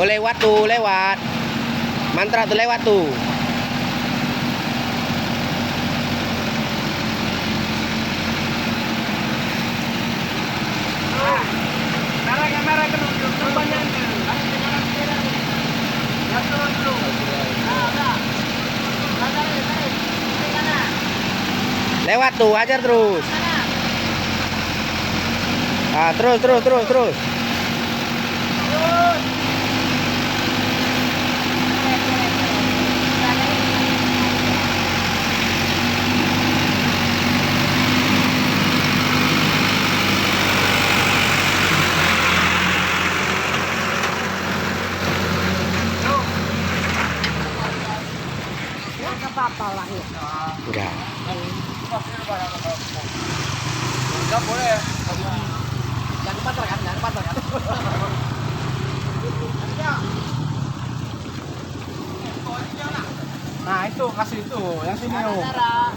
Oh lewat tuh, lewat. Mantra tuh lewat tuh. Merah ke depannya. Ya turun dulu. Udah. Tarik. Lewat tuh, ajar terus. Ah, terus. Apa-apa lah ya. Enggak. Enggak boleh. Jangan pacar kan? Nah, itu kasih itu, yang sini. Darah,